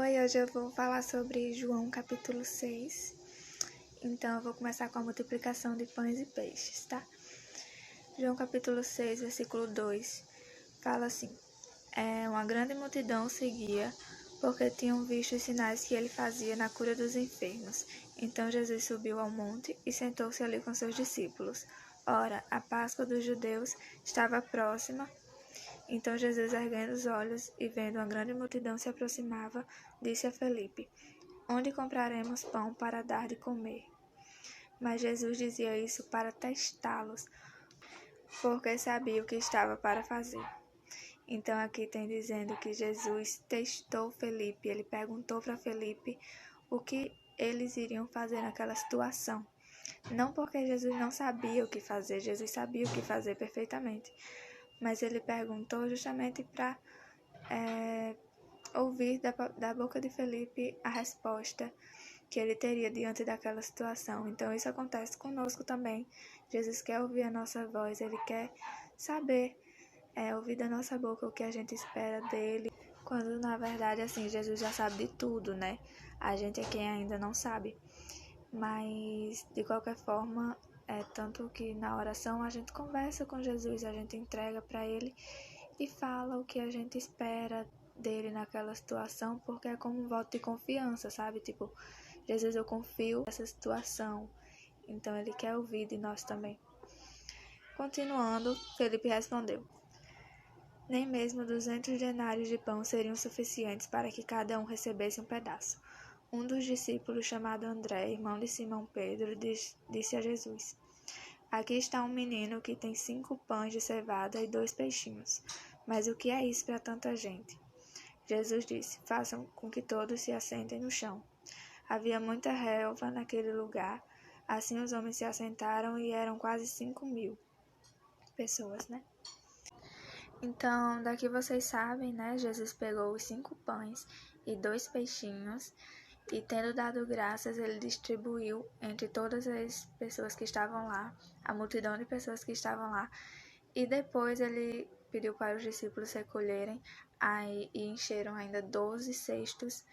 Oi, hoje eu vou falar sobre João capítulo 6. Então eu vou começar com a multiplicação de pães e peixes, tá? João capítulo 6, versículo 2, fala assim: uma grande multidão o seguia, porque tinham visto os sinais que ele fazia na cura dos enfermos. Então Jesus subiu ao monte e sentou-se ali com seus discípulos. Ora, a Páscoa dos judeus estava próxima. Então Jesus, erguendo os olhos e vendo uma grande multidão se aproximava, disse a Felipe: Onde compraremos pão para dar de comer? Mas Jesus dizia isso para testá-los, porque sabia o que estava para fazer. Então aqui tem dizendo que Jesus testou Felipe, ele perguntou para Felipe o que eles iriam fazer naquela situação. Não porque Jesus não sabia o que fazer, Jesus sabia o que fazer perfeitamente. Mas ele perguntou justamente para ouvir da boca de Felipe a resposta que ele teria diante daquela situação. Então isso acontece conosco também. Jesus quer ouvir a nossa voz, ele quer saber, ouvir da nossa boca o que a gente espera dele. Quando na verdade assim, Jesus já sabe de tudo, né? A gente é quem ainda não sabe. Mas de qualquer forma, tanto que na oração a gente conversa com Jesus, a gente entrega para ele e fala o que a gente espera dele naquela situação, porque é como um voto de confiança, sabe? Tipo, Jesus, eu confio nessa situação, então ele quer ouvir de nós também. Continuando, Felipe respondeu: Nem mesmo 200 denários de pão seriam suficientes para que cada um recebesse um pedaço. Um dos discípulos, chamado André, irmão de Simão Pedro, disse a Jesus: Aqui está um menino que tem 5 pães de cevada e 2 peixinhos. Mas o que é isso para tanta gente? Jesus disse: Façam com que todos se assentem no chão. Havia muita relva naquele lugar. Assim os homens se assentaram e eram quase 5.000 pessoas, né? Então, daqui vocês sabem, né? Jesus pegou os 5 pães e 2 peixinhos e, tendo dado graças, ele distribuiu entre todas as pessoas que estavam lá, a multidão de pessoas que estavam lá. E depois ele pediu para os discípulos recolherem e encheram ainda 12 cestos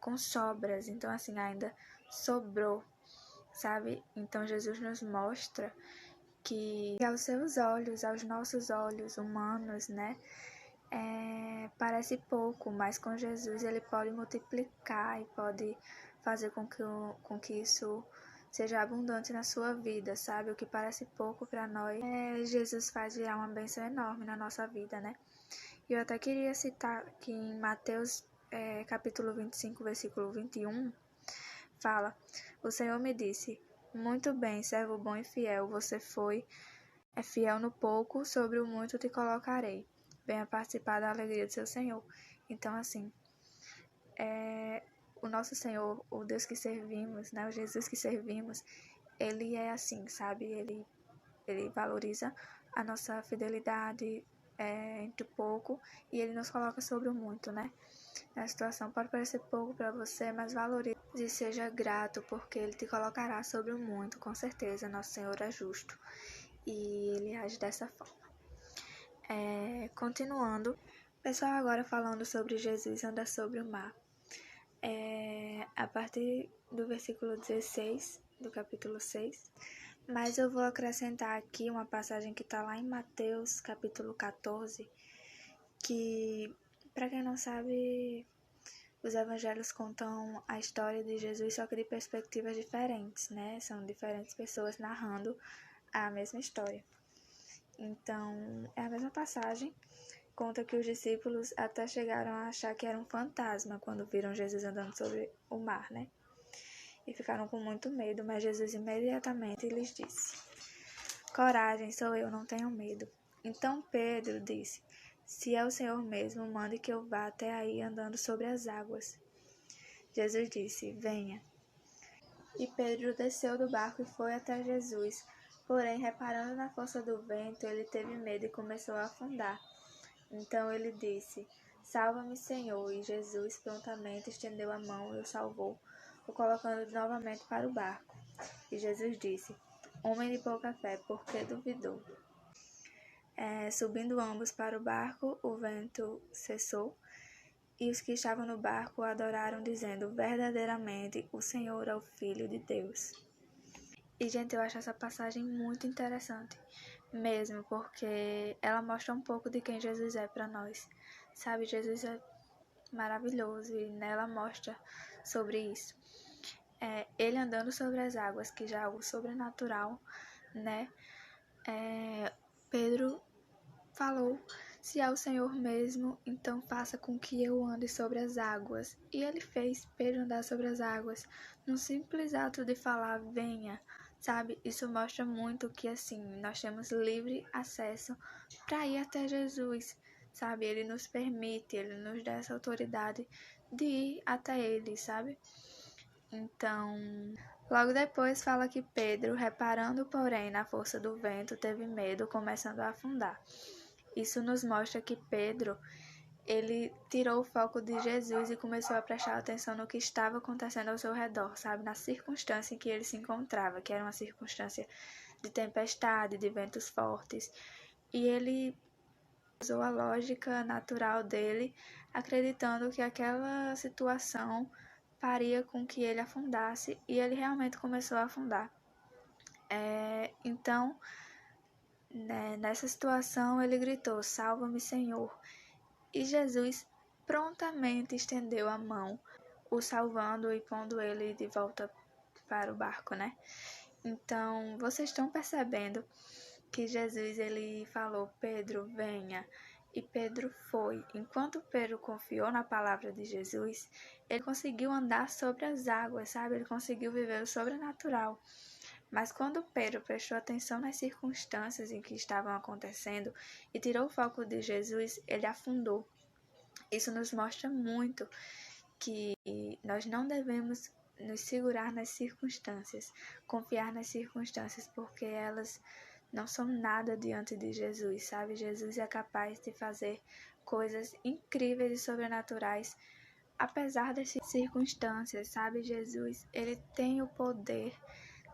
com sobras. Então, assim, ainda sobrou, sabe? Então, Jesus nos mostra que aos seus olhos, aos nossos olhos humanos, né? Parece pouco, mas com Jesus ele pode multiplicar e pode fazer com que isso seja abundante na sua vida, sabe? O que parece pouco para nós, Jesus faz virar uma bênção enorme na nossa vida, né? E eu até queria citar que em Mateus capítulo 25, versículo 21, fala: O Senhor me disse, muito bem, servo bom e fiel, você é fiel no pouco, sobre o muito te colocarei. Venha participar da alegria do seu Senhor. Então, assim, o nosso Senhor, o Deus que servimos, né, o Jesus que servimos, ele é assim, sabe? Ele valoriza a nossa fidelidade entre o pouco e ele nos coloca sobre o muito, né? A situação pode parecer pouco para você, mas valorize e seja grato, porque ele te colocará sobre o muito, com certeza. Nosso Senhor é justo e ele age dessa forma. Continuando, pessoal, agora falando sobre Jesus anda sobre o mar. A partir do versículo 16 do capítulo 6, mas eu vou acrescentar aqui uma passagem que está lá em Mateus capítulo 14, que, para quem não sabe, os evangelhos contam a história de Jesus, só que de perspectivas diferentes, né? São diferentes pessoas narrando a mesma história. Então, é a mesma passagem, conta que os discípulos até chegaram a achar que era um fantasma quando viram Jesus andando sobre o mar, né? E ficaram com muito medo, mas Jesus imediatamente lhes disse: Coragem, sou eu, não tenham medo. Então Pedro disse: Se é o Senhor mesmo, mande que eu vá até aí andando sobre as águas. Jesus disse: Venha. E Pedro desceu do barco e foi até Jesus. Porém, reparando na força do vento, ele teve medo e começou a afundar. Então ele disse: Salva-me, Senhor. E Jesus prontamente estendeu a mão e o salvou, o colocando novamente para o barco. E Jesus disse: Homem de pouca fé, por que duvidou? Subindo ambos para o barco, o vento cessou E os que estavam no barco o adoraram, dizendo: verdadeiramente, o Senhor é o Filho de Deus. E, gente, eu acho essa passagem muito interessante, mesmo, porque ela mostra um pouco de quem Jesus é para nós. Sabe, Jesus é maravilhoso e nela mostra sobre isso. Ele andando sobre as águas, que já é algo sobrenatural, né? Pedro falou: se é o Senhor mesmo, então faça com que eu ande sobre as águas. E ele fez Pedro andar sobre as águas, no simples ato de falar: venha. Sabe, isso mostra muito que, assim, nós temos livre acesso para ir até Jesus, sabe? Ele nos permite, ele nos dá essa autoridade de ir até ele, sabe? Então, logo depois fala que Pedro, reparando, porém, na força do vento, teve medo, começando a afundar. Isso nos mostra que Pedro, ele tirou o foco de Jesus e começou a prestar atenção no que estava acontecendo ao seu redor, sabe? Na circunstância em que ele se encontrava, que era uma circunstância de tempestade, de ventos fortes. E ele usou a lógica natural dele, acreditando que aquela situação faria com que ele afundasse, e ele realmente começou a afundar. Então, nessa situação, ele gritou: salva-me, Senhor. E Jesus prontamente estendeu a mão, o salvando e pondo ele de volta para o barco, né? Então, vocês estão percebendo que Jesus, ele falou: Pedro, venha. E Pedro foi. Enquanto Pedro confiou na palavra de Jesus, ele conseguiu andar sobre as águas, sabe? Ele conseguiu viver o sobrenatural. Mas quando Pedro prestou atenção nas circunstâncias em que estavam acontecendo e tirou o foco de Jesus, ele afundou. Isso nos mostra muito que nós não devemos nos segurar nas circunstâncias, confiar nas circunstâncias, porque elas não são nada diante de Jesus, sabe? Jesus é capaz de fazer coisas incríveis e sobrenaturais, apesar das circunstâncias, sabe? Jesus, ele tem o poder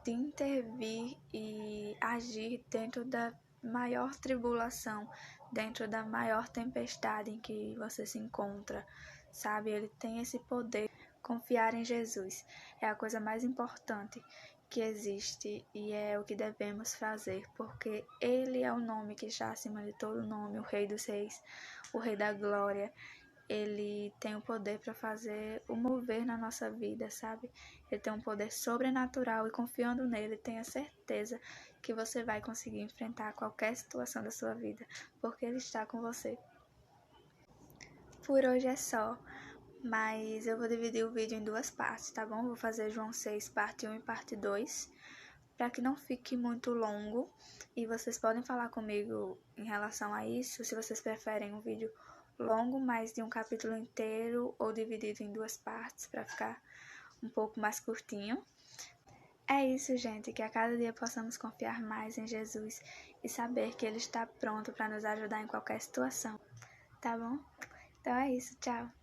de intervir e agir dentro da maior tribulação, dentro da maior tempestade em que você se encontra, sabe? Ele tem esse poder. Confiar em Jesus é a coisa mais importante que existe e é o que devemos fazer, porque Ele é o nome que está acima de todo nome, o Rei dos Reis, o Rei da Glória. Ele tem o poder para fazer o mover na nossa vida, sabe? Ele tem um poder sobrenatural e confiando nele, tenha certeza que você vai conseguir enfrentar qualquer situação da sua vida, porque ele está com você. Por hoje é só, mas eu vou dividir o vídeo em duas partes, tá bom? Vou fazer João 6, parte 1 e parte 2, para que não fique muito longo. E vocês podem falar comigo em relação a isso, se vocês preferem um vídeo longo, mais de um capítulo inteiro, ou dividido em duas partes, para ficar um pouco mais curtinho. É isso, gente, que a cada dia possamos confiar mais em Jesus e saber que Ele está pronto para nos ajudar em qualquer situação, tá bom? Então é isso, tchau!